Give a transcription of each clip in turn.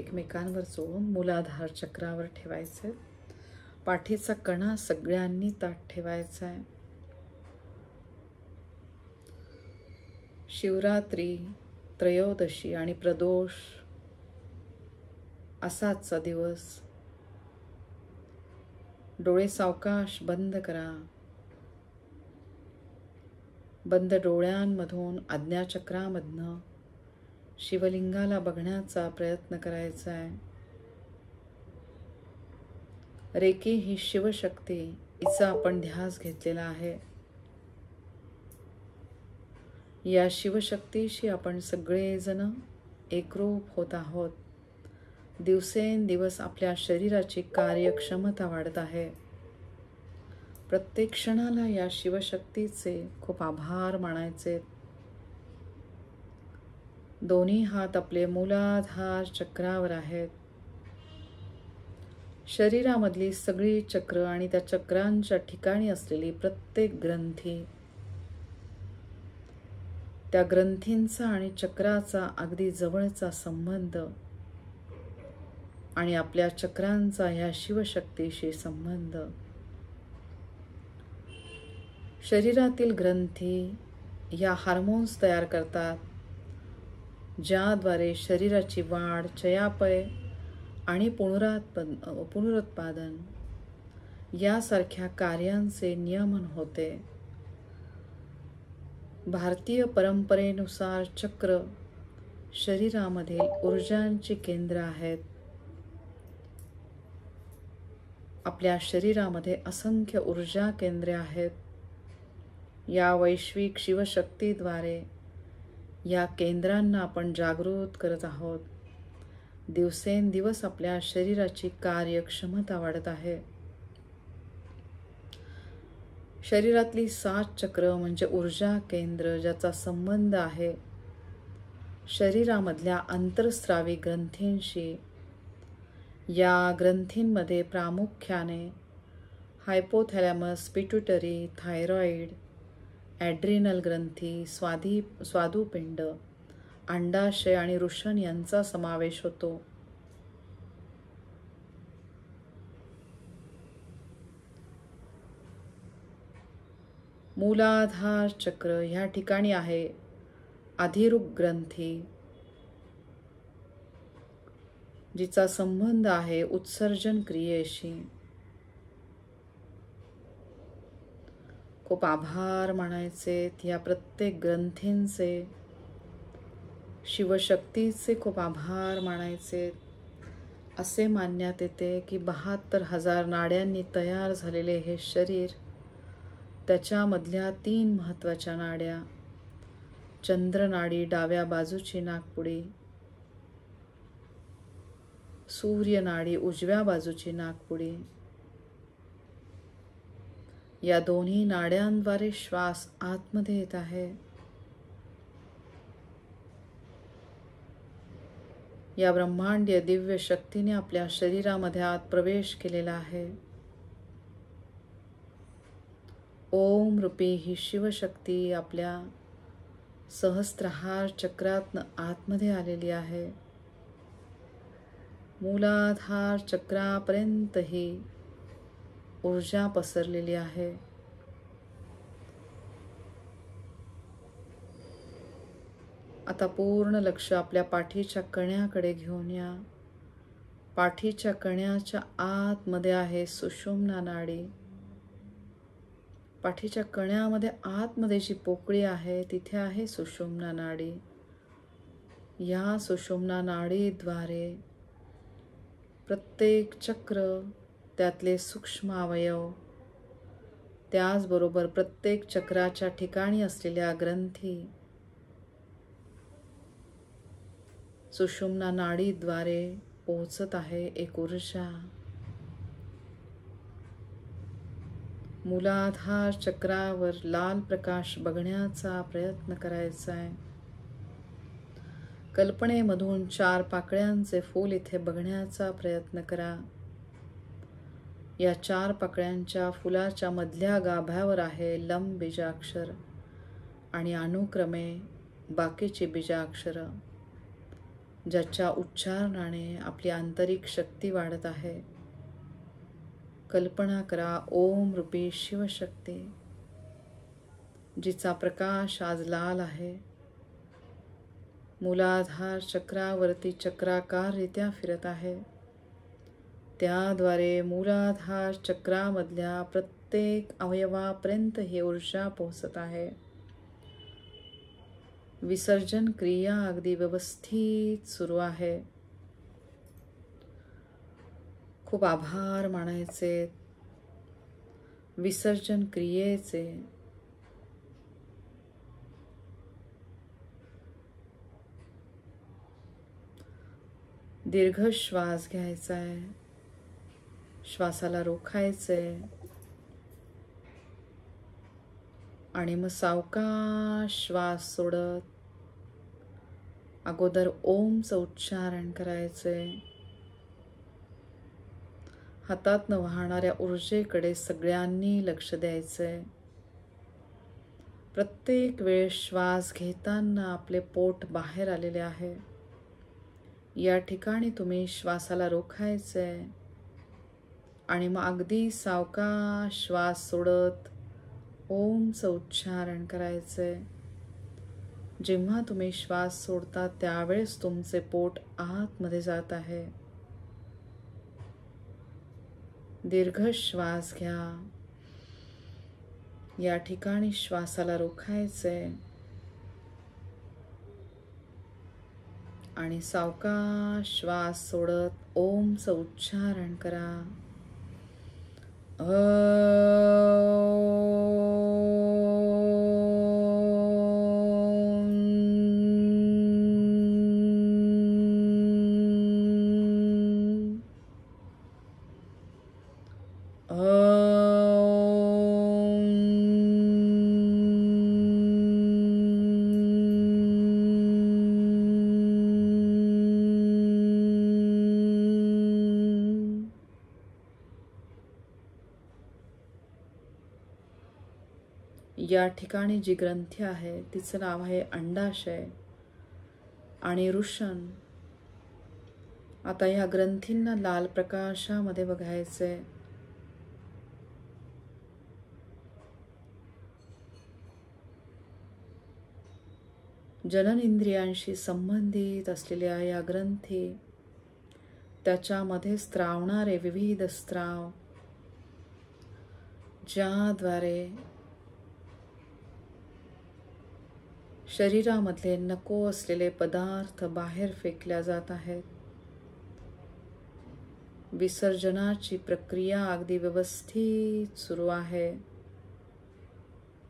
एकमेकांवर जोडून मूलाधार चक्रावर ठेवायचे. पाठीचा कणा सगळ्यांनी ताठ ठेवायचा आहे. शिवरात्री, त्रयोदशी आणि प्रदोष असाचा दिवस. डोळे सावकाश बंद करा. बंद डोळ्यांमधून आज्ञाचक्रामधनं शिवलिंगाला बघण्याचा प्रयत्न करायचा आहे. रेकी ही शिवशक्ती, हिचा आपण ध्यास घेतलेला आहे. या शिवशक्तीशी आपण सगळेजण एकरूप होत आहोत. दिवसेंदिवस आपल्या शरीराची कार्यक्षमता वाढत आहे. प्रत्येक क्षणाला या शिवशक्तीचे खूप आभार मानायचे. दोन्ही हात आपले मूलाधार चक्रावर आहेत. शरीरामधली सगळी चक्र आणि त्या चक्रांच्या ठिकाणी असलेली प्रत्येक ग्रंथी, त्या ग्रंथींचा आणि चक्राचा अगदी जवळचा संबंध आणि आपल्या चक्रांचा ह्या शिवशक्तीशी संबंध. शरीरातील ग्रंथी या हार्मोन्स तयार करतात, ज्याद्वारे शरीराची वाढ, चयापचय आणि पुनरुत्पादन यासारख्या कार्यांचे नियमन होते. भारतीय परंपरेनुसार चक्र शरीरामधील ऊर्जांची केंद्र आहेत. आपल्या शरीरामध्ये असंख्य ऊर्जा केंद्रे आहेत. या वैश्विक शिवशक्तीद्वारे या केंद्रांना आपण जागृत करत आहोत. दिवसेंदिवस आपल्या शरीराची कार्यक्षमता वाढत आहे. शरीरातली 7 चक्र म्हणजे ऊर्जा केंद्र, ज्याचा संबंध आहे शरीरामधल्या अंतर्स्रावी ग्रंथींशी. या ग्रंथींमध्ये प्रामुख्याने हायपोथॅलॅमस, पिट्युटरी, थायरॉइड, ॲड्रिनल ग्रंथी, स्वादुपिंड, अंडाशय आणि वृषण यांचा समावेश होतो. मूलाधार चक्र ह्या ठिकाणी आहे अधिरूप ग्रंथी, जिचा संबंध आहे उत्सर्जन क्रियेशी. खूप आभार मानायचे या प्रत्येक ग्रंथींचे, शिवशक्तीचे खूप आभार मानायचे. असे मानण्यात येते की 72,000 नाड्यांनी तयार झालेले हे शरीर, त्याच्यामधल्या 3 महत्त्वाच्या नाड्या, चंद्रनाडी डाव्या बाजूची नाकपुडी, सूर्यनाडी उजव्या बाजूची नाकपुडी, या दोन्ही नाड्यांद्वारे श्वास आतमध्ये येत आहे. या ब्रह्मांडीय दिव्य शक्तीने आपल्या शरीरामध्ये आत प्रवेश केलेला आहे. ओम रूपी ही शिवशक्ती आपल्या सहस्त्रहार चक्रातनं आतमध्ये आलेली आहे. मूलाधार चक्रापर्यंत ही ऊर्जा पसरलेली आहे. आता पूर्ण लक्ष आपल्या पाठीच्या कण्याकडे घेऊन या. पाठीच्या कण्याच्या आतमध्ये आहे सुषुम्ना नाडी. पाठीच्या कण्यामध्ये आतमध्ये जी पोकळी आहे तिथे आहे सुषुम्ना नाडी. या सुषुम्ना नाडीद्वारे प्रत्येक चक्र, त्यातले सूक्ष्म अवयव, त्याचबरोबर प्रत्येक चक्राच्या ठिकाणी असलेल्या ग्रंथी सुषुम्ना नाडीद्वारे पोहोचत आहे एक ऊर्जा. मूलाधार चक्रावर लाल प्रकाश बघण्याचा प्रयत्न करायचा आहे. कल्पनेमधून 4 पाकळ्यांचे फूल इथे बघण्याचा प्रयत्न करा. या 4 पाकळ्यांच्या फुलाच्या मधल्या गाभ्यावर आहे लम बीजाक्षर आणि अनुक्रमे बाकीची बीजाक्षरं. ज्याच्या उच्चारणाने आपली आंतरिक शक्ती वाढत आहे. कल्पना करा ओम रूपी शिवशक्ती, जिचा प्रकाश आज लाल आहे, मूलाधार चक्रावरती चक्राकाररित्या फिरत आहे. त्याद्वारे मूलाधार चक्रामधल्या प्रत्येक अवयवापर्यंत ही ऊर्जा पोहोचत आहे. विसर्जन क्रिया अगदी व्यवस्थित सुरू आहे. खूप आभार मानायचे विसर्जन क्रियेचे. दीर्घ श्वास घ्यायचा आहे, श्वासाला रोखायचे आणि मग सावकाश श्वास सोडत अगोदर ओमचं उच्चारण करायचे. हातातनं वाहणाऱ्या ऊर्जेकडे सगळ्यांनी लक्ष द्यायचे. प्रत्येक वेळ श्वास घेताना आपले पोट बाहेर आलेले आहे. या ठिकाणी तुम्ही श्वासाला रोखायचे आणि मग अगदी सावकाश श्वास सोडत ओमचं उच्चारण करायचे. जेव्हा तुम्ही श्वास सोडता त्यावेळेस तुमचे पोट आतमध्ये जात आहे. दीर्घ श्वास घ्या. या ठिकाणी श्वासाला रोखायचे आणि सावकाश श्वास सोडत ओमचं उच्चारण करा. या ठिकाणी जी ग्रंथी आहे तिचं नाव आहे अंडाशय आणि वृषण. आता या ग्रंथींना लाल प्रकाशामध्ये बघायचे. जनन इंद्रियांशी संबंधित असलेल्या या ग्रंथी, त्याच्यामध्ये स्त्रावणारे विविध स्त्राव, ज्याद्वारे शरीरामधले नको असलेले पदार्थ बाहेर फेकल्या जात आहेत. विसर्जनाची प्रक्रिया अगदी व्यवस्थित सुरू आहे.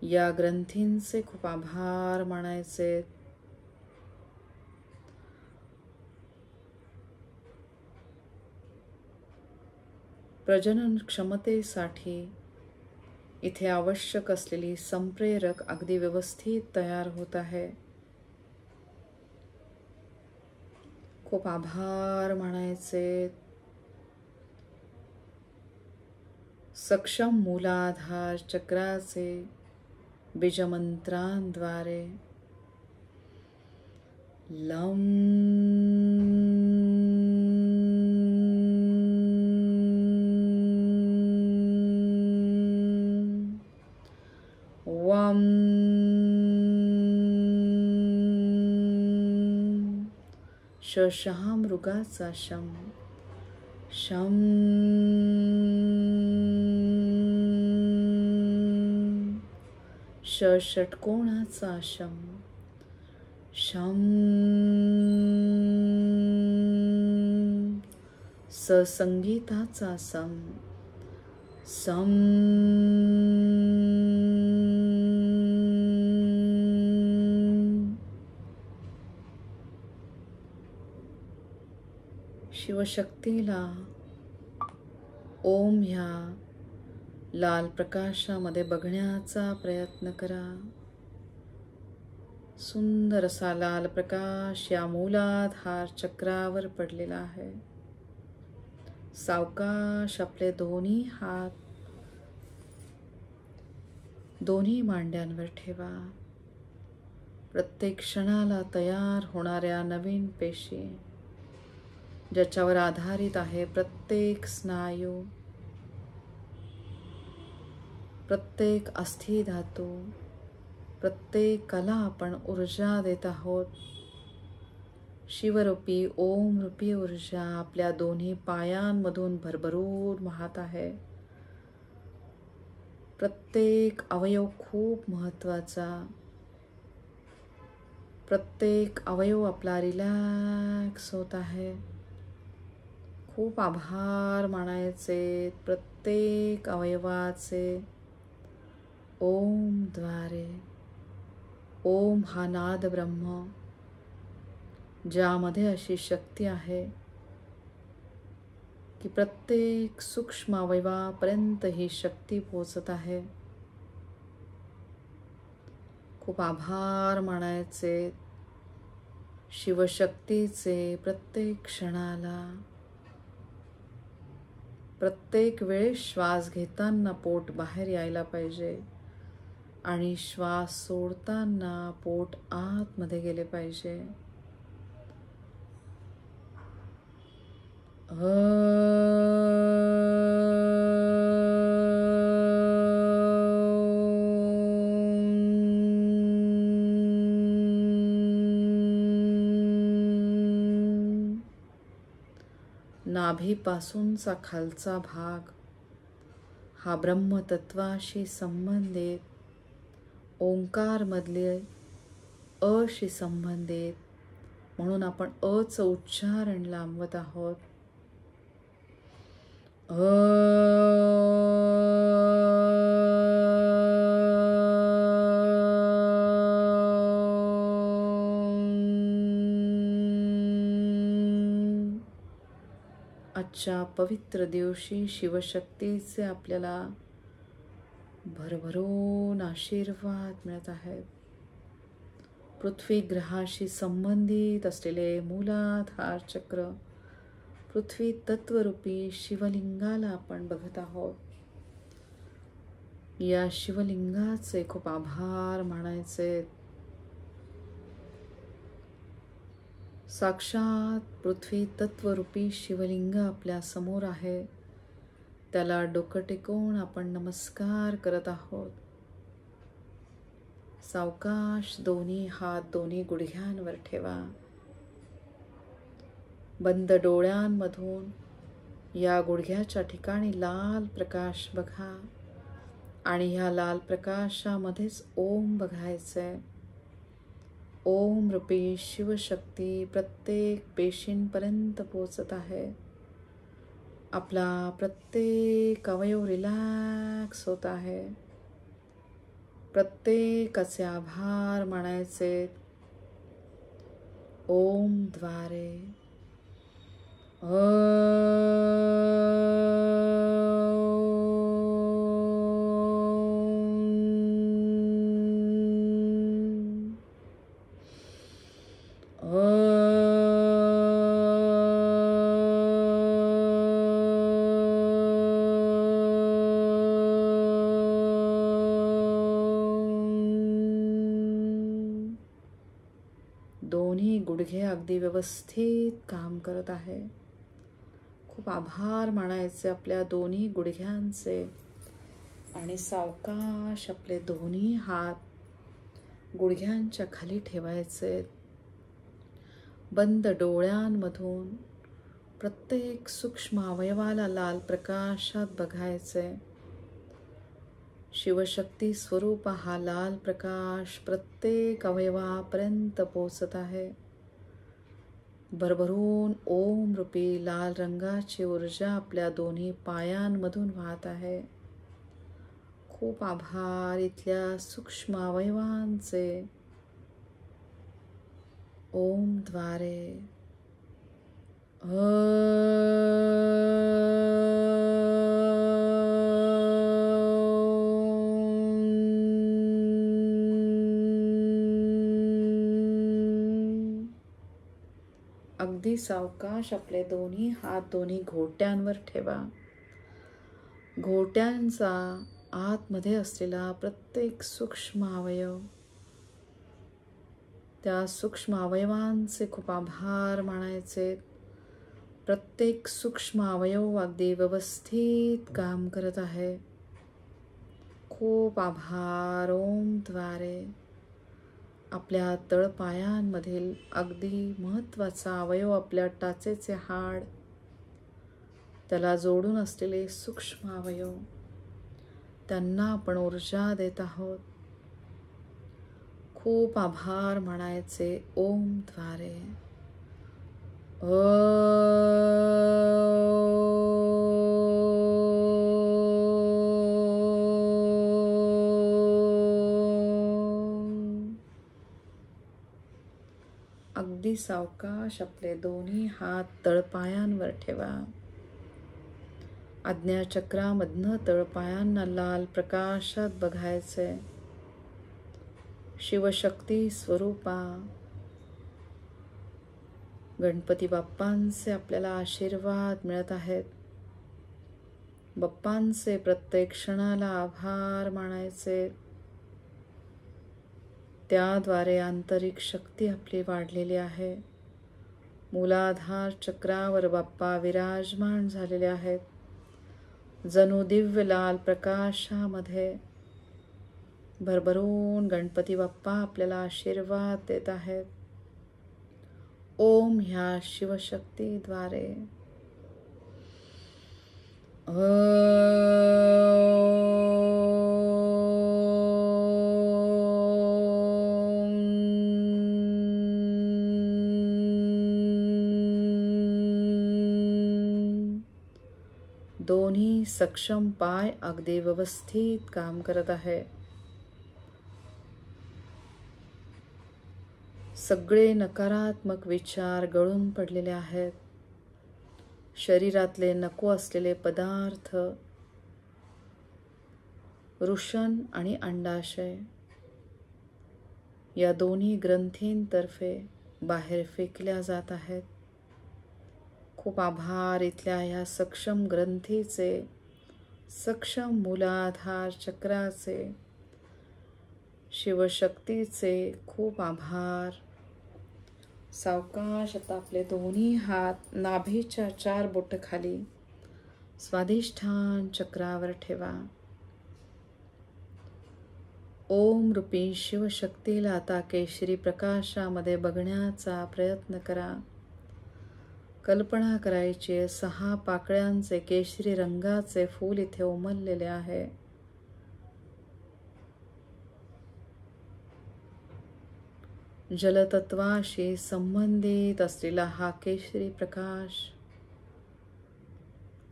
या ग्रंथींचे खूप आभार मानायचे. प्रजनन क्षमतेसाठी इथे आवश्यक असलेली संप्रेरक अगदी व्यवस्थित तयार होत आहे. खूप आभार मानायचे. सक्षम मूलाधार चक्राचे बीजमंत्रांद्वारे लम वम शशः मृगाचा शम शम षट्कोणाचा शम शम ससंगीताचा सम सम शिवशक्तीला ओम ह्या लाल प्रकाशामध्ये बघण्याचा प्रयत्न करा. सुंदर असा लाल प्रकाश या मूलाधार चक्रावर पडलेला आहे. सावकाश आपले दोन्ही हात दोन्ही मांड्यांवर ठेवा. प्रत्येक क्षणाला तयार होणाऱ्या नवीन पेशी, ज्याच्यावर आधारित आहे प्रत्येक स्नायू, प्रत्येक अस्थि धातू, प्रत्येकाला आपण ऊर्जा देत आहोत. शिवरूपी ओम रूपी ऊर्जा आपल्या दोन्ही पायांमधून भरभरून वाहत आहे. प्रत्येक अवयव खूप महत्त्वाचा, प्रत्येक अवयव आपला रिलॅक्स होत आहे. खूप आभार मानायचे प्रत्येक अवयवाचे. ओम द्वारे. ओम हा नाद ब्रह्म, ज्यामध्ये अशी शक्ती आहे की प्रत्येक सूक्ष्म अवयवापर्यंत ही शक्ती पोहोचत आहे. खूप आभार मानायचे शिवशक्तीचे. प्रत्येक क्षणाला, प्रत्येक वेळेस श्वास घेताना पोट बाहेर यायला पाहिजे आणि श्वास सोडताना पोट आतमध्ये गेले पाहिजे. नाभीपासूनचा खालचा भाग हा ब्रह्मतत्वाशी संबंधित, ओंकार मधले अशी संबंधित, म्हणून आपण अचं उच्चारण लांबवत आहोत. आजच्या पवित्र दिवशी शिवशक्तीचे आपल्याला भरभरून आशीर्वाद मिळत आहेत. पृथ्वी ग्रहाशी संबंधित असलेले मूलाधार चक्र, पृथ्वी तत्वरूपी शिवलिंगाला आपण बघत आहोत. या शिवलिंगाचे खूप आभार मानायचे. साक्षात पृथ्वी तत्वरूपी शिवलिंग आपल्या समोर आहे. त्याला डोकं टेकवून आपण नमस्कार करत आहोत. सावकाश दोन्ही हात दोन्ही गुडघ्यांवर ठेवा. बंद डोळ्यांमधून या गुडघ्याच्या ठिकाणी लाल प्रकाश बघा आणि ह्या लाल प्रकाशामध्येच ओम बघायचंय. ओम रूपी शिवशक्ती प्रत्येक पेशींपर्यंत पोहोचत आहे. आपला प्रत्येक अवयव रिलॅक्स होत आहे. प्रत्येकाचे आभार मानायचे. ओम द्वारे. दोन्ही गुडघे अगदी व्यवस्थित काम करत आहे. खूप आभार मानायचे आपल्या दोन्ही गुडघ्यांचे आणि सावकाश आपले दोन्ही हात गुडघ्यांच्या खाली ठेवायचे. बंद डोळ्यांमधून प्रत्येक सूक्ष्म अवयवाला लाल प्रकाशात बघायचे. शिवशक्ती स्वरूप हा लाल प्रकाश प्रत्येक अवयवापर्यंत पोहोचत आहे. भरभरून ओम रूपी लाल रंगाची ऊर्जा आपल्या दोन्ही पायांमधून वाहत आहे. खूप आभार इथल्या सूक्ष्म अवयवांचे. ओम द्वारे. अगदी सावकाश आपले दोन्ही हात दोन्ही घोट्यांवर ठेवा. घोट्यांचा आतमध्ये असलेला प्रत्येक सूक्ष्म अवयव त्या सूक्ष्म अवयवांचे खूप आभार मानायचे. प्रत्येक सूक्ष्म अवयव अगदी व्यवस्थित काम करत आहे. खूप आभार. ओम द्वारे आपल्या तळपायांमधील अगदी महत्त्वाचा अवयव, आपल्या टाचेचे हाड, त्याला जोडून असलेले सूक्ष्म अवयव, त्यांना आपण ऊर्जा देत आहोत. खूप आभार म्हणायचे ओम द्वारे. अगदी सावकाश आपले दोन्ही हात तळपायांवर ठेवा. आज्ञाचक्रामधनं तळपायांना लाल प्रकाशात बघायचे. शिवशक्ती स्वरूपा गणपती बाप्पांचे आपल्याला आशीर्वाद मिळत आहेत. बाप्पांचे प्रत्येक क्षणाला आभार मानायचे. त्याद्वारे आंतरिक शक्ती आपली वाढलेली आहे. मूलाधार चक्रावर बाप्पा विराजमान झालेले आहेत. जणू दिव्य लाल प्रकाशामध्ये भरभरून गणपती बाप्पा आपल्याला आशीर्वाद देत आहेत. ओम ह्या शिवशक्तीद्वारे. दोन्ही सक्षम पाय अगदी व्यवस्थित काम करत आहे. सगळे नकारात्मक विचार गळून पडलेले आहेत. शरीरातले नको असलेले पदार्थ, वृषण आणि अंडाशय या दोन्ही ग्रंथींतर्फे बाहेर फेकल्या जात आहेत. खूप आभार इथल्या ह्या सक्षम ग्रंथीचे, सक्षम मूलाधार चक्राचे, शिवशक्तीचे खूप आभार. सावकाश आता आपले दोन्ही हात नाभीच्या 4 बोट खाली स्वाधिष्ठान चक्रावर ठेवा. ओम रूपी शिवशक्तीला आता केशरी प्रकाशामध्ये बघण्याचा प्रयत्न करा. कल्पना करायची 6 पाकळ्यांचे केशरी रंगाचे फूल इथे उमललेले आहे. जलतत्वाशी संबंधित असलेला हा केशरी प्रकाश.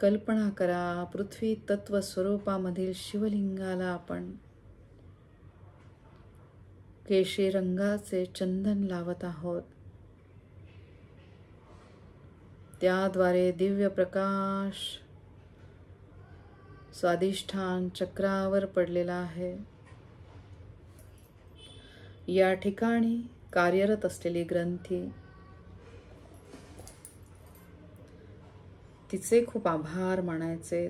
कल्पना करा पृथ्वी तत्व स्वरूपामधील शिवलिंगाला आपण केशरी रंगाचे चंदन लावत आहोत. त्याद्वारे दिव्य प्रकाश स्वाधिष्ठान चक्रावर पडलेला आहे. या ठिकाणी कार्यरत असलेली ग्रंथी, तिचे खूप आभार मानायचे.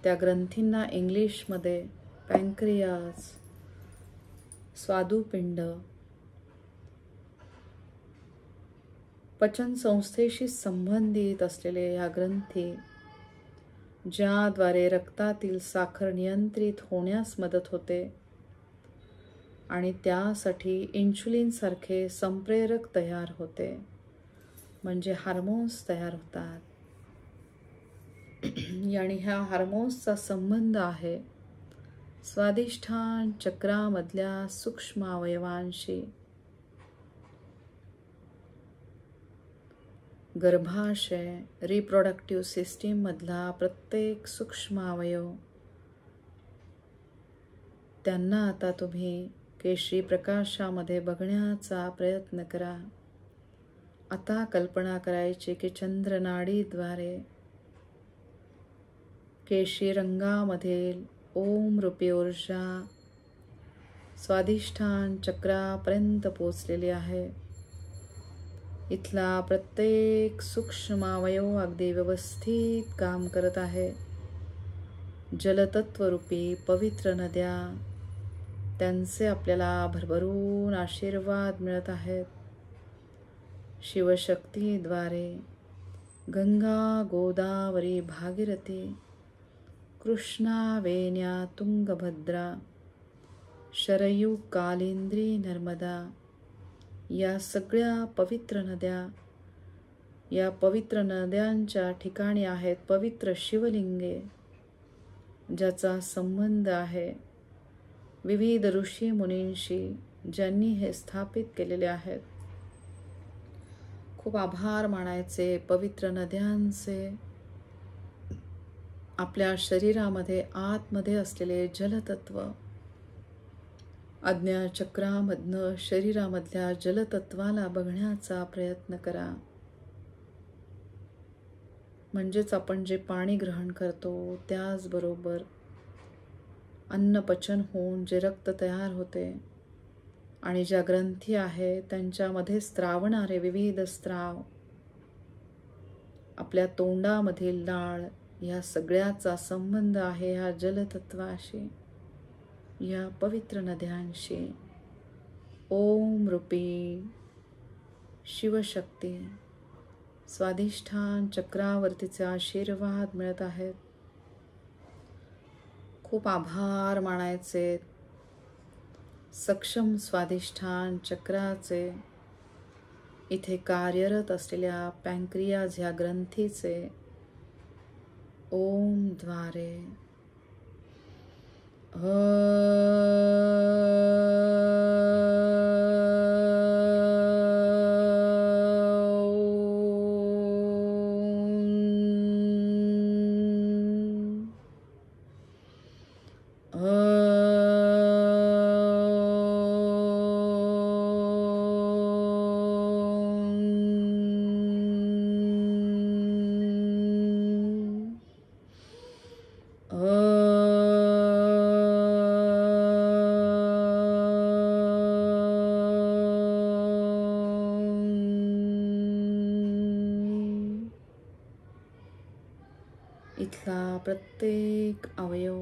त्या ग्रंथींना इंग्लिशमध्ये पॅन्क्रियास, स्वादुपिंड, पचन संस्थेशी संबंधित असलेले या ग्रंथी, ज्याद्वारे रक्तातील साखर नियंत्रित होण्यास मदत होते आणि त्यासाठी इन्शुलिन सारखे संप्रेरक तयार होते, म्हणजे हार्मोन्स तयार होतात. आणि ह्या हार्मोन्सचा संबंध आहे स्वाधिष्ठान चक्रामधल्या सूक्ष्म अवयवांशी. गर्भाशय, रिप्रोडक्टिव्ह सिस्टीम मधला प्रत्येक सूक्ष्म अवयव, त्यांना आता तुम्ही केशरी प्रकाशामध्ये बघण्याचा प्रयत्न करा. आता कल्पना करायची की चंद्रनाडीद्वारे केशरी रंगामधील ओम रूपी ऊर्जा स्वाधिष्ठान चक्रापर्यंत पोचलेली आहे. इथला प्रत्येक सूक्ष्म अवयव अगदी व्यवस्थित काम करत आहे. जलतत्वरूपी पवित्र नद्या त्यांचे आपल्याला भरभरून आशीर्वाद मिळत आहेत. शिवशक्तीद्वारे गंगा, गोदावरी, भागीरथी, कृष्णा, वेण्या, तुंगभद्रा, शरयू, कालिंदी, नर्मदा या सगळ्या पवित्र नद्या, या पवित्र नद्यांच्या ठिकाणी आहेत पवित्र शिवलिंगे, ज्याचा संबंध आहे विविध ऋषी मुनींशी, ज्यांनी हे स्थापित केलेले आहेत. खूप आभार मानायचे पवित्र नद्यांचे. आपल्या शरीरामध्ये आतमध्ये असलेले जलतत्व, आज्ञाचक्रामधनं शरीरामधल्या जलतत्वाला बघण्याचा प्रयत्न करा. म्हणजेच आपण जे पाणी ग्रहण करतो त्याचबरोबर अन्न पचन होऊन जे रक्त तयार होते आणि ज्या ग्रंथी आहे त्यांच्यामध्ये स्त्रावणारे विविध स्त्राव, आपल्या तोंडामधील लाळ, या सगळ्याचा संबंध आहे ह्या जलतत्वाशी, या पवित्र नद्यांशी. ओम रूपी शिवशक्ती स्वाधिष्ठान चक्रावरतीचे आशीर्वाद मिळत आहेत. खूप आभार मानायचे सक्षम स्वाधिष्ठान चक्राचे, इथे कार्यरत असलेल्या पॅंक्रियाज ह्या ग्रंथीचे. ओम द्वारे इथला प्रत्येक अवयव,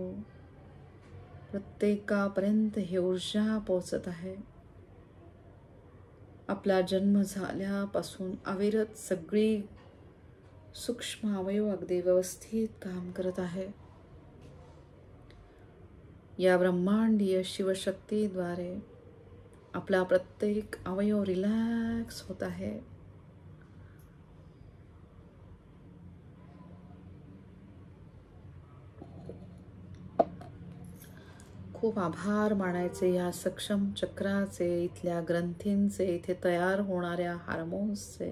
प्रत्येकापर्यंत ही ऊर्जा पोहोचत आहे. आपला जन्म झाल्यापासून अविरत सगळी सूक्ष्म अवयव अगदी व्यवस्थित काम करत आहे. या ब्रह्मांडीय शिवशक्तीद्वारे आपला प्रत्येक अवयव रिलॅक्स होत आहे. खूप आभार मानायचे या सक्षम चक्राचे, इथल्या ग्रंथींचे, इथे तयार होणाऱ्या हार्मोन्सचे,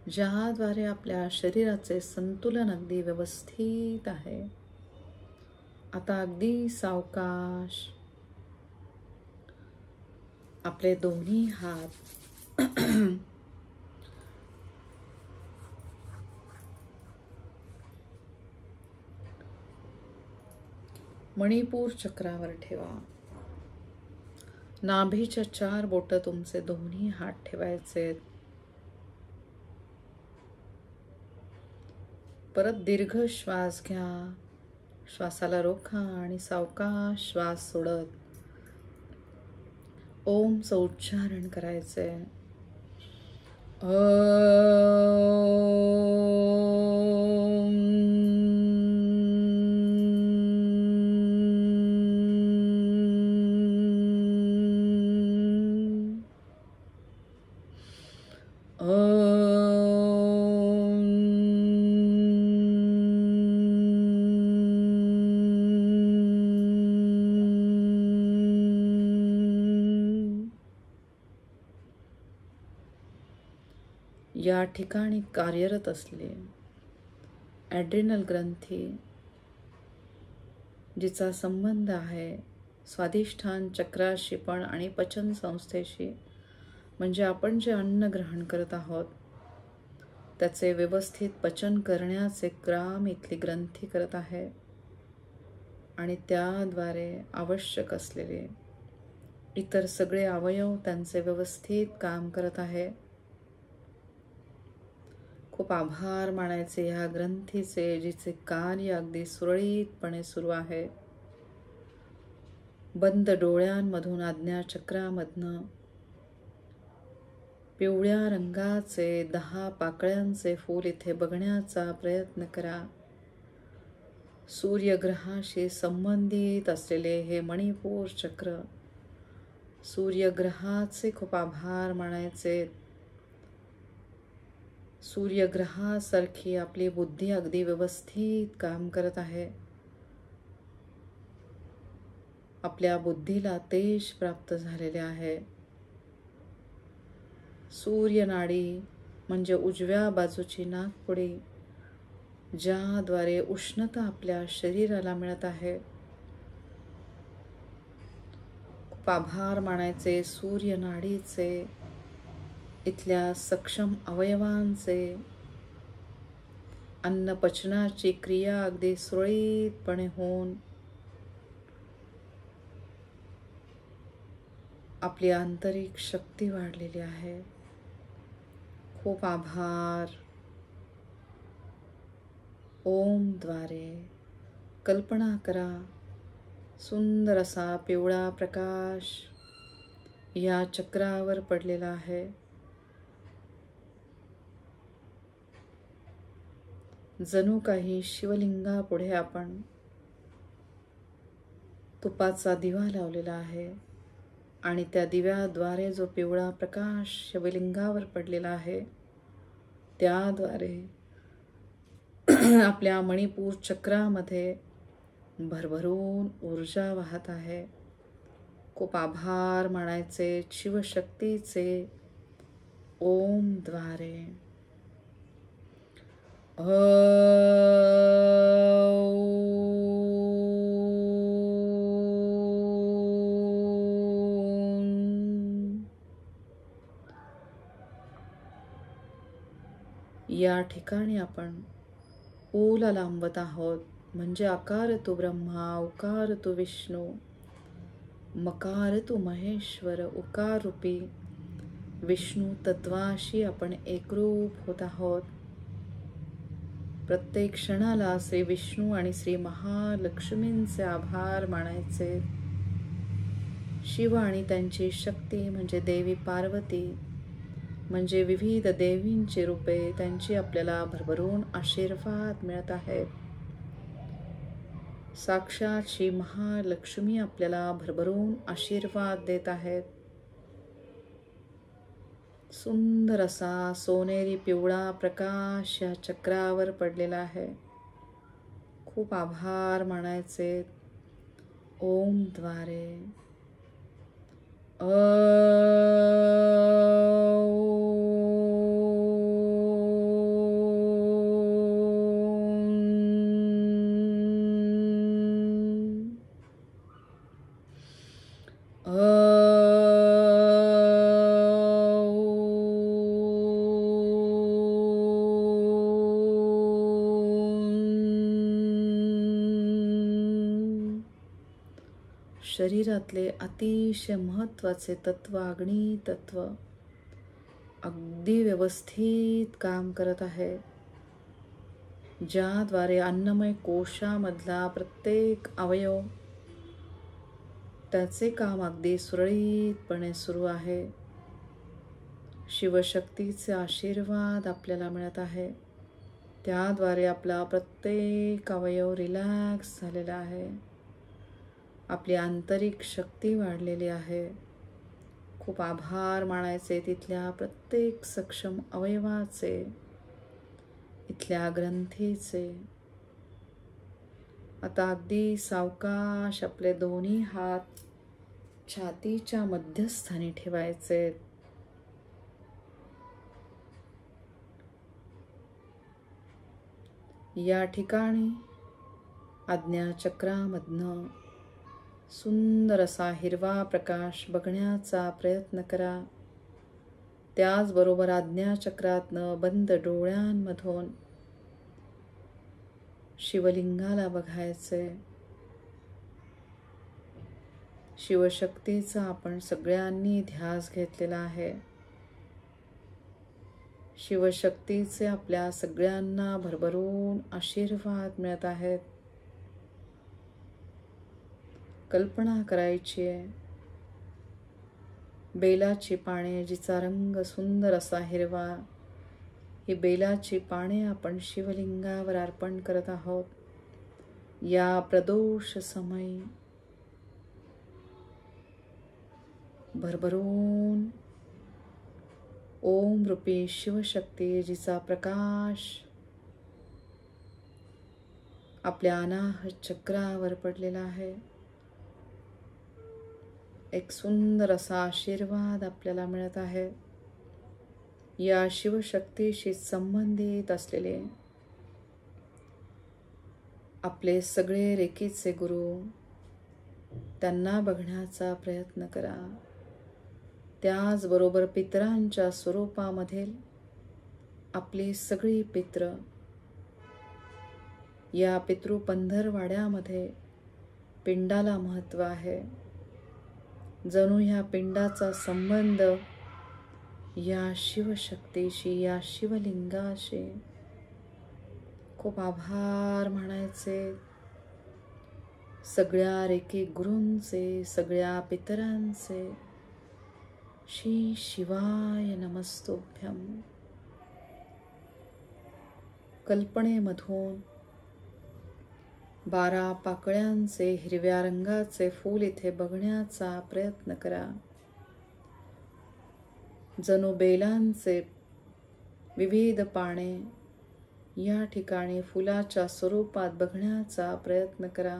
ज्याद्वारे आपल्या शरीराचे संतुलन अगदी व्यवस्थित आहे. आता अगदी सावकाश आपले दोन्ही हात मणिपूर चक्रावर ठेवा. नाभीच्या 4 बोटं तुमचे दोन्ही हात ठेवायचे. परत दीर्घ श्वास घ्या. श्वासाला रोखा आणि सावकाश श्वास सोडत ओमचं उच्चारण करायचे. या ठिकाणी कार्यरत असले ॲड्रिनल ग्रंथी, जिचा संबंध आहे स्वाधिष्ठान चक्राशी पण आणि पचन संस्थेशी, म्हणजे आपण जे अन्न ग्रहण करत आहोत त्याचे व्यवस्थित पचन करण्याचे काम इथली ग्रंथी करत आहे आणि त्याद्वारे आवश्यक असलेले इतर सगळे अवयव त्यांचे व्यवस्थित काम करत आहे. खूप आभार मानायचे ह्या ग्रंथीचे, जिचे कार्य अगदी सुरळीतपणे सुरू आहे. बंद डोळ्यांमधून आज्ञाचक्रामधनं पिवळ्या रंगाचे 10 पाकळ्यांचे फूल इथे बघण्याचा प्रयत्न करा. सूर्यग्रहाशी संबंधित असलेले हे मणिपूर चक्र, सूर्यग्रहाचे खूप आभार मानायचे. सूर्यग्रहासारखी आपली बुद्धी अगदी व्यवस्थित काम करत आहे. आपल्या बुद्धीला तेज प्राप्त झालेले आहे. सूर्यनाडी म्हणजे उजव्या बाजूची नाकपुडी, ज्याद्वारे उष्णता आपल्या शरीराला मिळत आहे. खूप आभार मानायचे सूर्यनाडीचे, इथल्या सक्षम अवयवांचे. अन्न पचनाची क्रिया अगदी सुरळीतपणे होऊन आपली आंतरिक शक्ती वाढलेली आहे. खूप आभार. ओम द्वारे कल्पना करा, सुंदर असा पिवळा प्रकाश या चक्रावर पडलेला आहे. जणू काही शिवलिंगापुढे आपण तुपाचा दिवा लावलेला आहे आणि त्या दिव्याद्वारे जो पिवळा प्रकाश शिवलिंगावर पडलेला आहे त्याद्वारे आपल्या मणिपूर चक्रामध्ये भरभरून ऊर्जा वाहत आहे. खूप आभार मानायचे शिवशक्तीचे. ओम द्वारे या ठिकाणी आपण ओला लांबत आहोत. म्हणजे आकार तू ब्रह्मा, उकार तू विष्णू, मकार तू महेश्वर, उकार रूपी विष्णू तत्वाशी आपण एकरूप होत आहोत. प्रत्येक क्षणाला श्री विष्णू आणि श्री महालक्ष्मींचे आभार मानायचे. शिव आणि त्यांची शक्ती म्हणजे देवी पार्वती, म्हणजे विविध देवींची रूपे, त्यांची आपल्याला भरभरून आशीर्वाद मिळत आहेत. साक्षात श्री महालक्ष्मी आपल्याला भरभरून आशीर्वाद देत आहेत. सुंदर असा सोनेरी पिवळा प्रकाश या चक्रावर पडलेला आहे. खूप आभार मानायचे ओम द्वारे. शरीरातले अतिशय महत्त्वाचे तत्व अग्नी तत्व अगदी व्यवस्थित काम करत आहे, ज्याद्वारे अन्नमय कोशामधला प्रत्येक अवयव त्याचे काम अगदी सुरळीतपणे सुरू आहे. शिवशक्तीचे आशीर्वाद आपल्याला मिळत आहे. त्याद्वारे आपला प्रत्येक अवयव रिलॅक्स झालेला आहे. आपली आंतरिक शक्ती वाढलेली आहे. खूप आभार मानायचे तिथल्या प्रत्येक सक्षम अवयवाचे, इथल्या ग्रंथीचे. आता अगदी सावकाश आपले दोन्ही हात छातीच्या मध्यस्थानी ठेवायचे. या ठिकाणी आज्ञाचक्रामधनं सुंदर असा हिरवा प्रकाश बघण्याचा प्रयत्न करा. त्याचबरोबर आज्ञाचक्रातनं बंद डोळ्यांमधून शिवलिंगाला बघायचे. शिवशक्तीचा आपण सगळ्यांनी ध्यास घेतलेला आहे. शिवशक्तीचे आपल्या सगळ्यांना भरभरून आशीर्वाद मिळत आहेत. कल्पना करायची आहे. बेलाची पाने, जिचा रंग सुंदर असा हिरवा, ही बेलाची पाने आपण शिवलिंगावर अर्पण करत आहोत. या प्रदोष समयी भरभरून ओम रूपी शिवशक्ती, जिचा प्रकाश आपल्या अनाहत चक्रावर पडलेला आहे, एक सुंदर असा आशीर्वाद आपल्याला मिळत आहे. या शिवशक्तीशी संबंधित असलेले आपले सगळे रेकीचे गुरु, त्यांना बघण्याचा प्रयत्न करा. त्याचबरोबर पितरांच्या स्वरूपामधील आपली सगळी पित्र, या पितृ पंधरवाड्यामध्ये पिंडाला महत्त्व आहे. जणू ह्या पिंडाचा संबंध या शिवशक्तीशी, या शिवलिंगाशी. खूप आभार म्हणायचे सगळ्या रेकी गुरूंचे, सगळ्या पितरांचे. श्री शिवाय नमस्तुभ्यं. कल्पनेमधून 12 पाकळ्यांचे हिरव्या रंगाचे फूल इथे बघण्याचा प्रयत्न करा. जणू बेलांचे विविध पाने या ठिकाणी फुलाच्या स्वरूपात बघण्याचा प्रयत्न करा.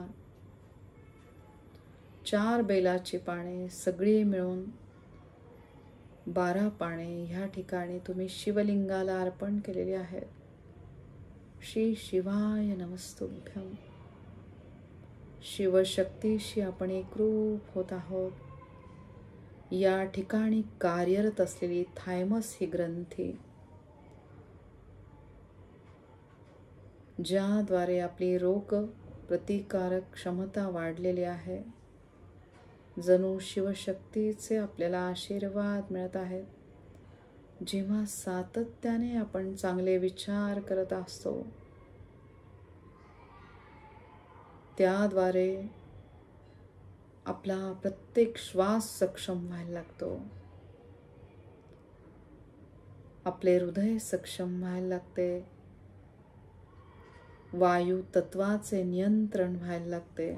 4 बेलाची पाने सगळी मिळून 12 पाने ह्या ठिकाणी तुम्ही शिवलिंगाला अर्पण केलेली आहेत. श्री शिवाय नमस्तुभ्यं. शिवशक्तीशी आपण एकरूप होत आहोत. या ठिकाणी कार्यरत असलेली थायमस ही ग्रंथी, ज्याद्वारे आपली रोग प्रतिकारक क्षमता वाढलेली आहे, जणू शिवशक्तीचे आपल्याला आशीर्वाद मिळत आहेत. जेव्हा सातत्याने आपण चांगले विचार करत असतो, त्याद्वारे आपला प्रत्येक श्वास सक्षम व्हायला लागतो. आपले हृदय सक्षम व्हायला लागते. वायू तत्वाचे नियंत्रण व्हायला लागते.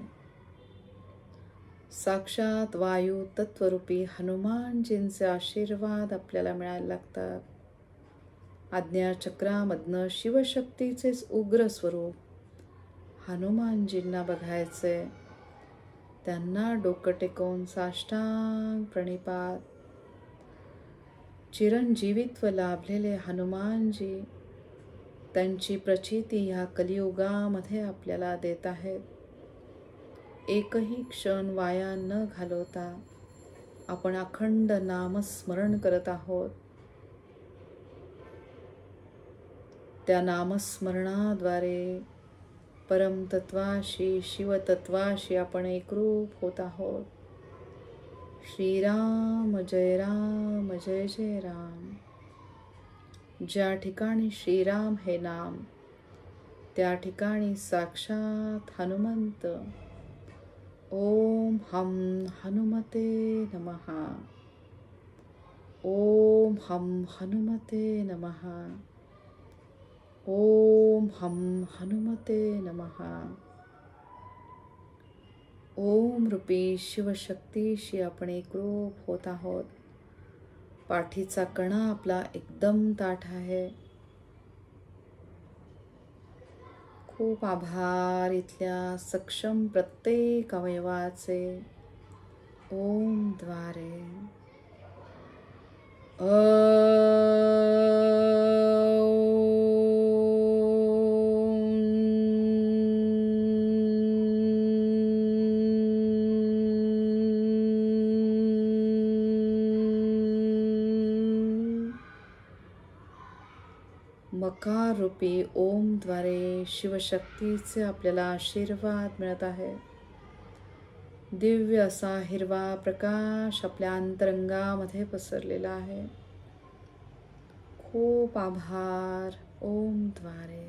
साक्षात वायू तत्वरूपी हनुमानजींचे आशीर्वाद आपल्याला मिळायला लागतात. आज्ञाचक्रामधनं शिवशक्तीचेच उग्र स्वरूप हनुमानजींना बघायचे. त्यांना डोकं टेकवून साष्टांग प्रणिपात. चिरंजीवित्व लाभलेले हनुमानजी त्यांची प्रचिती ह्या कलियुगामध्ये आपल्याला देत आहेत. एकही क्षण वाया न घालवता आपण अखंड नामस्मरण करत आहोत. त्या नामस्मरणाद्वारे परमतत्वाशी, शिवतत्वाशी आपण एकरूप होत आहोत. श्रीराम जय राम, जय जय राम. ज्या ठिकाणी श्रीराम हे नाम, त्या ठिकाणी साक्षात हनुमंत. ओम हम हनुमते नमः. ओम हम हनुमते नमः. ओम हम हनुमते नमः. ओम रूपी शिवशक्तीशी आपण एकरूप होत आहोत. पाठीचा कणा आपला एकदम ताठ आहे. खूप आभार इथल्या सक्षम प्रत्येक अवयवाचे ओम द्वारे. मकार रूपी ओम द्वारे शिवशक्तीचे आपल्याला आशीर्वाद मिळत आहे. दिव्य असा हिरवा प्रकाश आपल्या अंतरंगामध्ये पसरलेला आहे. खूप आभार ओम द्वारे.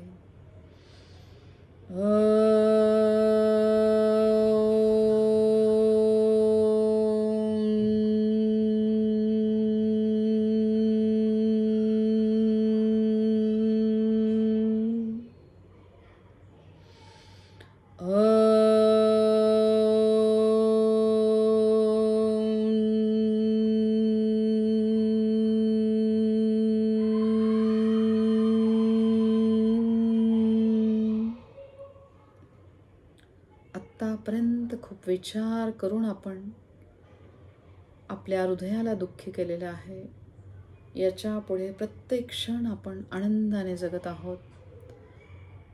आतापर्यंत खूप विचार करून आपण आपल्या हृदयाला दुःखी केलेलं आहे. याच्या पुढे प्रत्येक क्षण आपण आनंदाने जगत आहोत.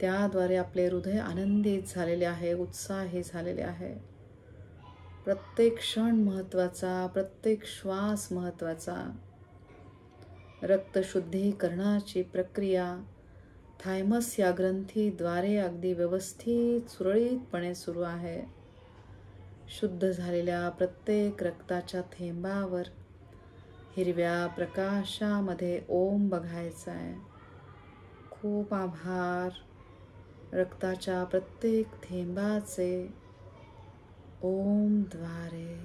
त्याद्वारे आपले हृदय आनंदित झालेले आहे, उत्साही झालेले आहे. प्रत्येक क्षण महत्त्वाचा, प्रत्येक श्वास महत्त्वाचा. रक्तशुद्धीकरणाची प्रक्रिया थायमस या ग्रंथीद्वारे अगदी व्यवस्थित सुरळीतपणे सुरू आहे. शुद्ध झालेल्या प्रत्येक रक्ताच्या थेंबावर हिरव्या प्रकाशामध्ये ओम बघायचा आहे. खूप आभार. रक्ताच्या प्रत्येक थेंबाचे ओमद्वारे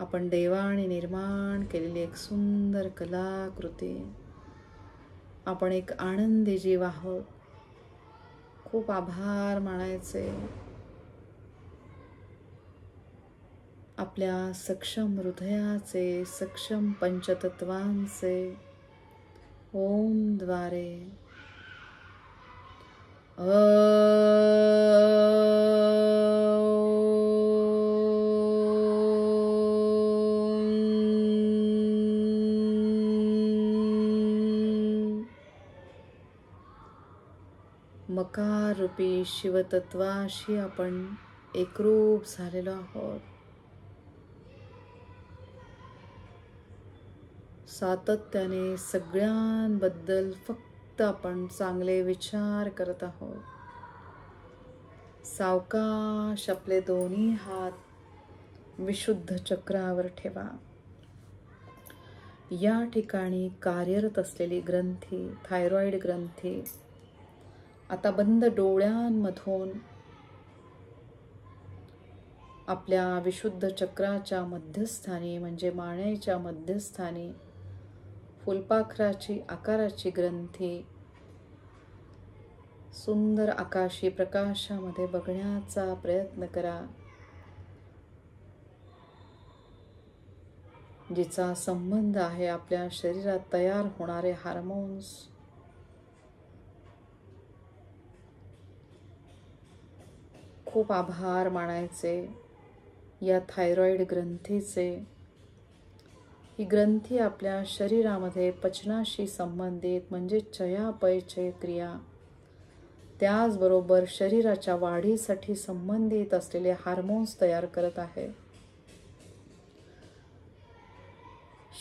आपण देवाने निर्माण केलेली एक सुंदर कलाकृती. आपण एक आनंदी जीव आहोत. खूप आभार मानायचे. आपल्या सक्षम हृदयाचे, सक्षम पंचतत्वांचे ओमद्वारे मकार रूपी शिवतत्वाशी आपण एकरूप झालेलो आहोत. सातत्याने सगळ्यांबद्दल फक्त आपण चांगले विचार करत आहोत. सावकाश आपले दोन्ही हात विशुद्ध चक्रावर ठेवा. या ठिकाणी कार्यरत असलेली ग्रंथी, थायरॉइड ग्रंथी, आता बंद डोळ्यांमधून आपल्या विशुद्ध चक्राच्या मध्यस्थानी म्हणजे मानेच्या मध्यस्थानी फुलपाखराची आकाराची ग्रंथी सुंदर आकाशी प्रकाशामध्ये बघण्याचा प्रयत्न करा, जिचा संबंध आहे आपल्या शरीरात तयार होणारे हार्मोन्स. खूप आभार मानायचे या थायरॉइड ग्रंथीचे. ही ग्रंथी आपल्या शरीरामध्ये पचनाशी संबंधित म्हणजे चयापचय क्रिया, त्याचबरोबर शरीराच्या वाढीसाठी संबंधित असलेले हार्मोन्स तयार करत आहे.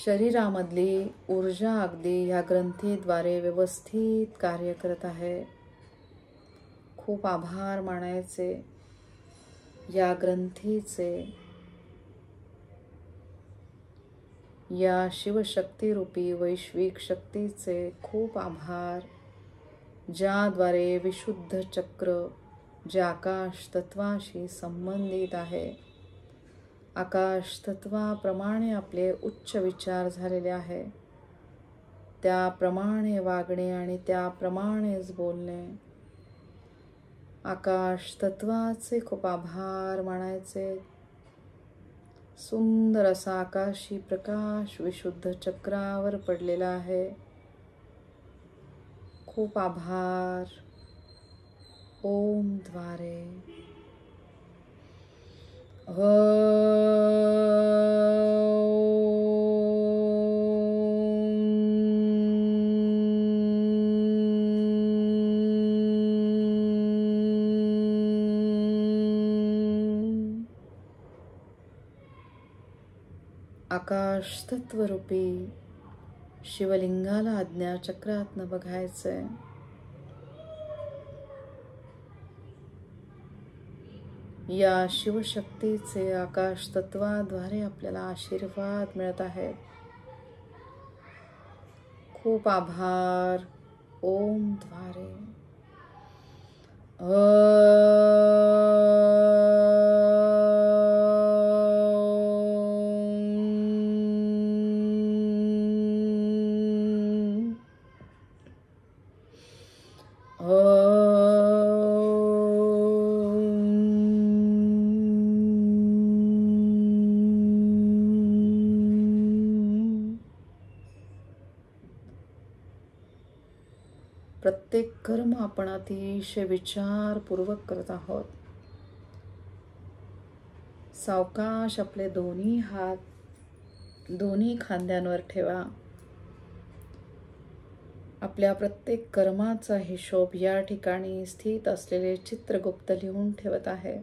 शरीरामधली ऊर्जा अगदी या ग्रंथीद्वारे व्यवस्थित कार्य करत आहे. खूप आभार मानायचे या ग्रंथीचे, या शिवशक्तीरूपी वैश्विक शक्तीचे खूप आभार, ज्याद्वारे विशुद्ध चक्र जे आकाश तत्वाशी संबंधित आहे, आकाश तत्वाप्रमाणे आपले उच्च विचार झालेले आहे, त्याप्रमाणे वागणे आणि त्याप्रमाणेच बोलणे. आकाश तत्वाचे खूप आभार मानायचे. सुंदर असा आकाशी प्रकाश विशुद्ध चक्रावर पडलेला आहे. खूप आभार. ओमद्वारे आकाश तत्वरूपी शिवलिंगाला आज्ञाचक्रातनं बघायचंय. या शिवशक्तीचे आकाश तत्वाद्वारे आपल्याला आशीर्वाद मिळत आहेत. खूप आभार. ओमद्वारे प्रत्येक कर्म आपण अतिशय विचारपूर्वक करत आहोत. सावकाश आपले दोन्ही हात दोन्ही खांद्यांवर ठेवा. आपल्या प्रत्येक कर्माचा हिशोब या ठिकाणी स्थित असलेले चित्रगुप्त लिहून ठेवत आहे.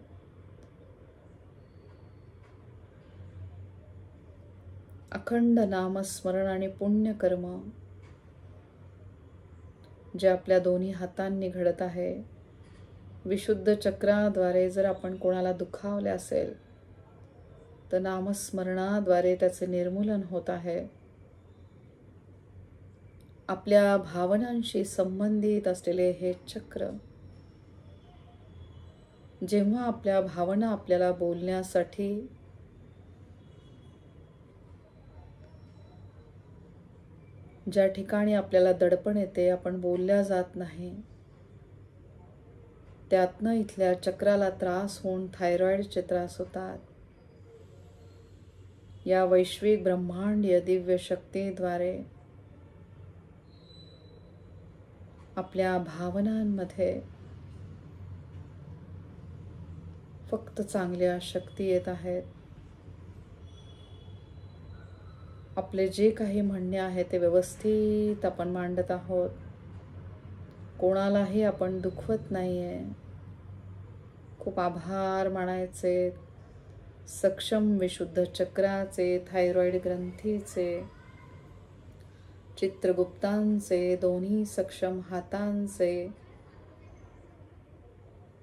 अखंड नामस्मरण आणि पुण्यकर्म जे आपल्या दोन्ही हातांनी घडत आहे. विशुद्ध चक्राद्वारे जर आपण कोणाला दुखावले असेल तर नामस्मरणाद्वारे त्याचे निर्मूलन होत आहे. आपल्या भावनांशी संबंधित असलेले हे चक्र जेव्हा आपल्या भावना आपल्याला बोलण्यासाठी ज्या ठिकाणी आपल्याला दडपण येते, आपण बोलल्या जात नाही, त्यातनं इथल्या चक्राला त्रास होऊन थायरॉइडचे त्रास होतात. या वैश्विक ब्रह्मांडीय दिव्य शक्तीद्वारे आपल्या भावनांमध्ये फक्त चांगल्या शक्ती येत आहेत. आपले जे काही म्हणणे आहे ते व्यवस्थित आपण मांडत आहोत. कोणालाही आपण दुखवत नाहीये. खूप आभार मानायचे सक्षम विशुद्ध चक्राचे, थायरॉइड ग्रंथीचे, चित्रगुप्तांचे, दोन्ही सक्षम हातांचे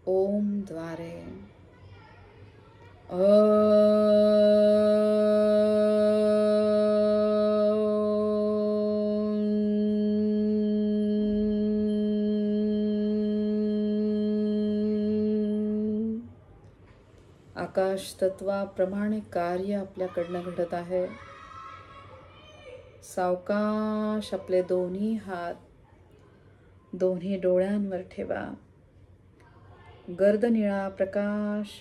ओम द्वारे. आकाश तत्वाप्रमाणे कार्य आपल्याकडनं घडत आहे. सावकाश आपले दोन्ही हात दोन्ही डोळ्यांवर ठेवा. गर्द निळा प्रकाश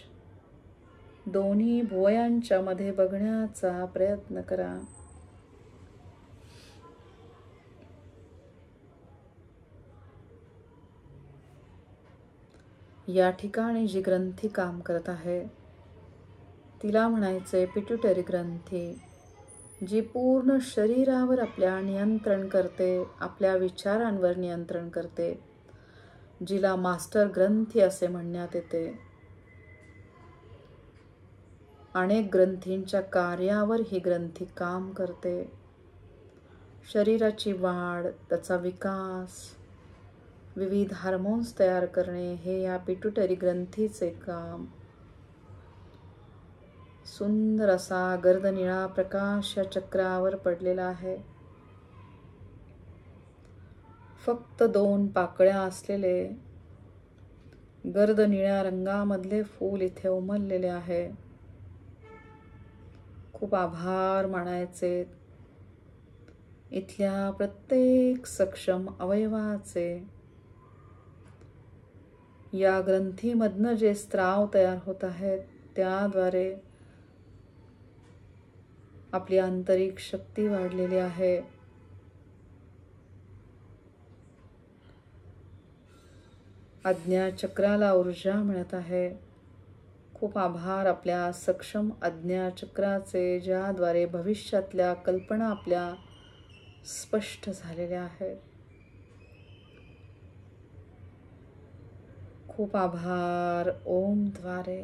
दोन्ही भुवयांच्या मध्ये बघण्याचा प्रयत्न करा. या ठिकाणी जी ग्रंथी काम करत आहे तिला म्हणायचे पिट्यूटरी ग्रंथी, जी पूर्ण शरीरावर आपल्या नियंत्रण करते, आपल्या विचारांवर नियंत्रण करते, जिला मास्टर ग्रंथी असे म्हणण्यात येते. अनेक ग्रंथींच्या कार्यावर ही ग्रंथी काम करते. शरीराची वाढ, त्याचा विकास, विविध हार्मोन्स तयार करणे हे या पिट्यूटरी ग्रंथीचे काम. सुंदर असा गर्द निळा प्रकाश या चक्रावर पडलेला आहे. फक्त 2 पाकळ्या असलेले गर्द निळ्या रंगामधले फूल इथे उमललेले आहे. खूप आभार मानायचे इथल्या प्रत्येक सक्षम अवयवाचे. या ग्रंथीमधनं जे स्त्राव तयार होत आहेत त्याद्वारे आपली आंतरिक शक्ती वाढलेली आहे. आज्ञा चक्राला ऊर्जा मिळत आहे. खूप आभार आपल्या सक्षम आज्ञा चक्राचे, ज्याद्वारे भविष्यातल्या कल्पना आपल्या स्पष्ट झालेल्या आहेत. खूप आभार ओम द्वारे.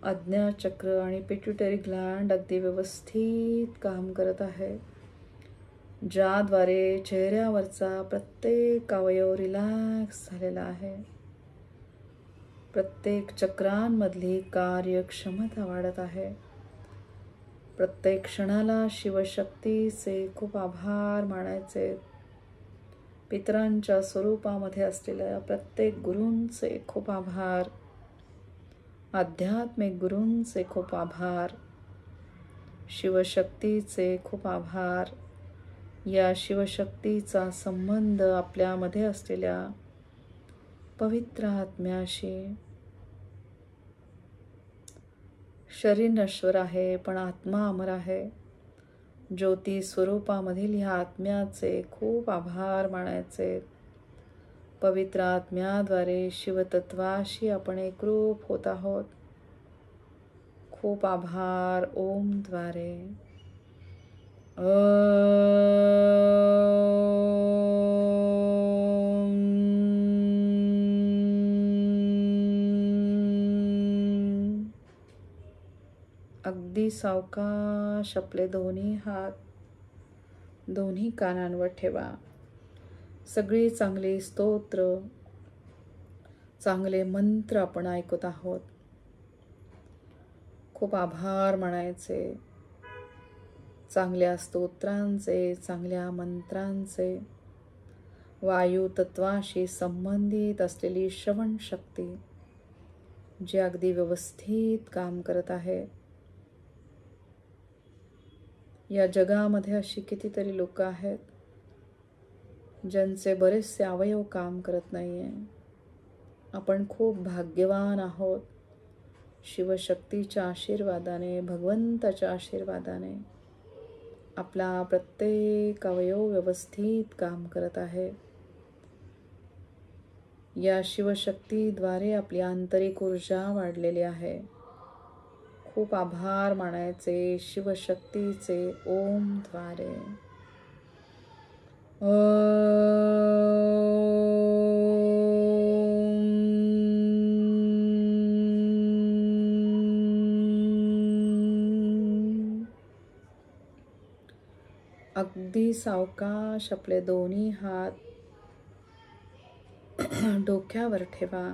आज्ञा चक्र आणि पिट्यूटरी ग्लँड अगदी व्यवस्थित काम करत आहे, ज्याद्वारे चेहऱ्यावरचा प्रत्येक अवयव रिलॅक्स झालेला आहे. प्रत्येक चक्रांमधली कार्यक्षमता वाढत आहे. प्रत्येक क्षणाला शिवशक्तीचे खूप आभार मानायचे. पितरांच्या स्वरूपामध्ये असलेल्या प्रत्येक गुरूंचे खूप आभार. आध्यात्मिक गुरूंचे खूप आभार. शिवशक्तीचे खूप आभार. या शिवशक्तीचा संबंध आपल्यामध्ये असलेल्या पवित्र आत्म्याशी. शरीर नश्वर आहे पण आत्मा अमर आहे. ज्योती स्वरूपामधील ह्या आत्म्याचे खूप आभार मानायचे. पवित्र आत्म्याद्वारे शिवतत्वाशी आपण एकरूप होत आहोत. खूप आभार. ओम द्वारे. अगदी सावकाश आपले दोन्ही हात दोन्ही कानांवर ठेवा. सगळी चांगली स्तोत्र, चांगले मंत्र आपण ऐकत आहोत. खूप आभार मानायचे. चांगल्या स्तोत्रांचे, चांगल्या मंत्रांचे. वायू तत्वाशी संबंधित असलेली श्रवण शक्ती जी अगदी व्यवस्थित काम करत आहे. या जगामध्ये अशी कितीतरी लोक आहेत ज्यांचे बरेचसे अवयव काम करत नाहीये. आपण खूप भाग्यवान आहोत. शिवशक्तीच्या आशीर्वादाने, भगवंताच्या आशीर्वादाने आपला प्रत्येक अवयव व्यवस्थित काम करत आहे. या शिवशक्तीद्वारे आपली आंतरिक ऊर्जा वाढलेली आहे. खूप आभार मानायचे शिवशक्तीचे. ओम द्वारे. अगदी सावकाश आपले दोन्ही हात डोक्यावर ठेवा.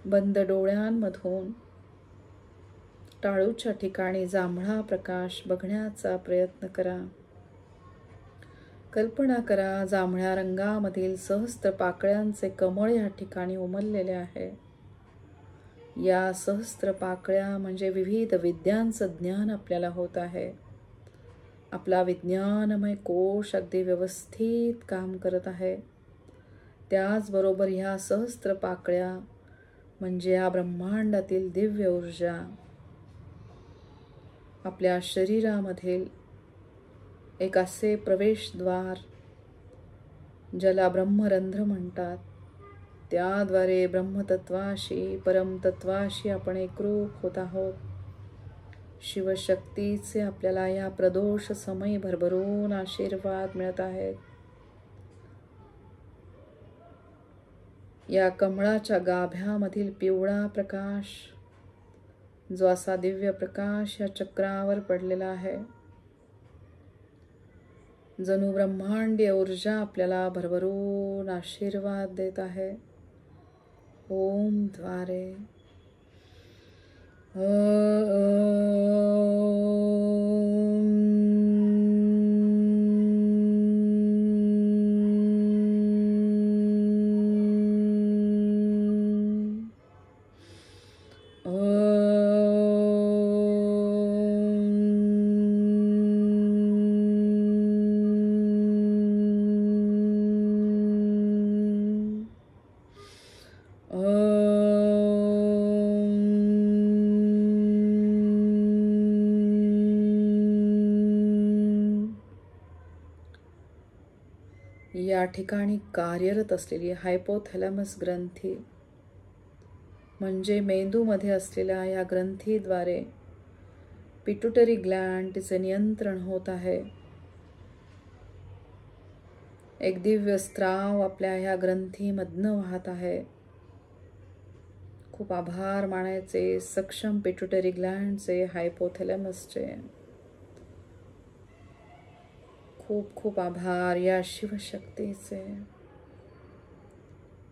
बंद डोळ्यांमधून टाळूच्या ठिकाणी जांभळा प्रकाश बघण्याचा प्रयत्न करा. कल्पना करा जांभळ्या रंगामधील सहस्त्र पाकळ्यांचे कमळ या ठिकाणी उमललेले आहे. या सहस्त्र पाकळ्या म्हणजे विविध विद्यांचं ज्ञान आपल्याला होत आहे. आपला विज्ञानमय कोश अगदी व्यवस्थित काम करत आहे. त्याचबरोबर ह्या सहस्त्र पाकळ्या म्हणजे या ब्रह्मांडातील दिव्य ऊर्जा आपल्या शरीरामधील एक असे प्रवेशद्वार ज्याला ब्रह्मरंध्र म्हणतात, त्याद्वारे ब्रह्मतत्वाशी, परमतत्वाशी आपण एकरूप होत आहोत. शिवशक्तीचे आपल्याला या प्रदोष समयी भरभरून आशीर्वाद मिळत आहेत. या कमळाच्या गाभ्यामधील पिवळा प्रकाश जो असा दिव्य प्रकाश या चक्रावर पडलेला आहे, जणू ब्रह्मांडीय ऊर्जा आपल्याला भरभरून आशीर्वाद देत आहे. ओम द्वारे. या ठिकाणी कार्यरत असलेली हायपोथॅलॅमस ग्रंथी म्हणजे मेंदूमध्ये असलेल्या या ग्रंथीद्वारे पिट्युटरी ग्लँडचे नियंत्रण होत आहे. एक दिव्य स्त्राव आपल्या ह्या ग्रंथीमधनं वाहत आहे. खूप आभार मानायचे सक्षम पिट्युटरी ग्लँडचे, हायपोथॅलॅमसचे. खूप खूप आभार या शिवशक्तीचे.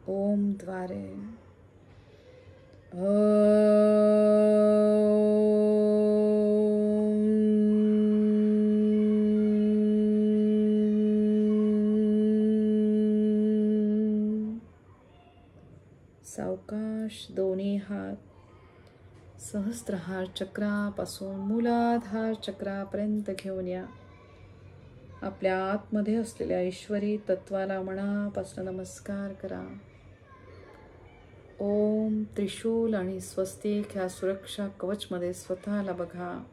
ओम द्वारे. सावकाश दोन्ही हात सहस्त्रहार चक्रापासून मूलाधार चक्रापर्यंत घेऊन या. आपल्या आतमध्ये असलेल्या ईश्वरी तत्वाला मनापासून नमस्कार करा. ओम त्रिशूल आणि स्वस्तिक ह्या सुरक्षा कवचमध्ये स्वतःला बघा.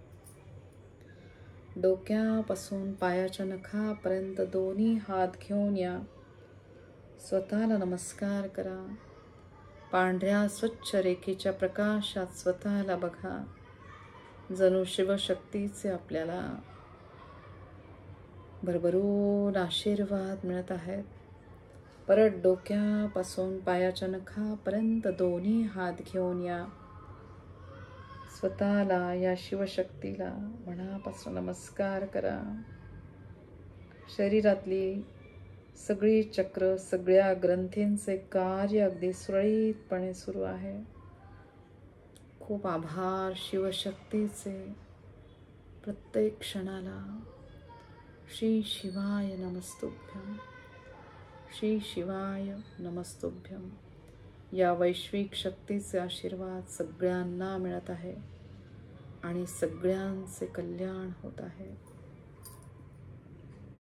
डोक्यापासून पायाच्या नखापर्यंत दोन्ही हात घेऊन या. स्वतःला नमस्कार करा. पांढऱ्या स्वच्छ रेखेच्या प्रकाशात स्वतःला बघा. जणू शिवशक्तीचे आपल्याला भरभरून आशीर्वाद मिळत आहेत. परत डोक्यापासून पायाच्या नखापर्यंत दोन्ही हात घेऊन या. स्वतःला या शिवशक्तीला मनापासून नमस्कार करा. शरीरातली सगळी चक्र, सगळ्या ग्रंथींचे कार्य अगदी सुरळीतपणे सुरू आहे. खूप आभार शिवशक्तीचे. प्रत्येक क्षणाला श्री शिवाय नमस्तुभ्यम, श्री शिवाय नमस्तुभ्यम. या वैश्विक शक्तीचे आशीर्वाद सगळ्यांना मिळत आहे आणि सगळ्यांचे कल्याण होत आहे.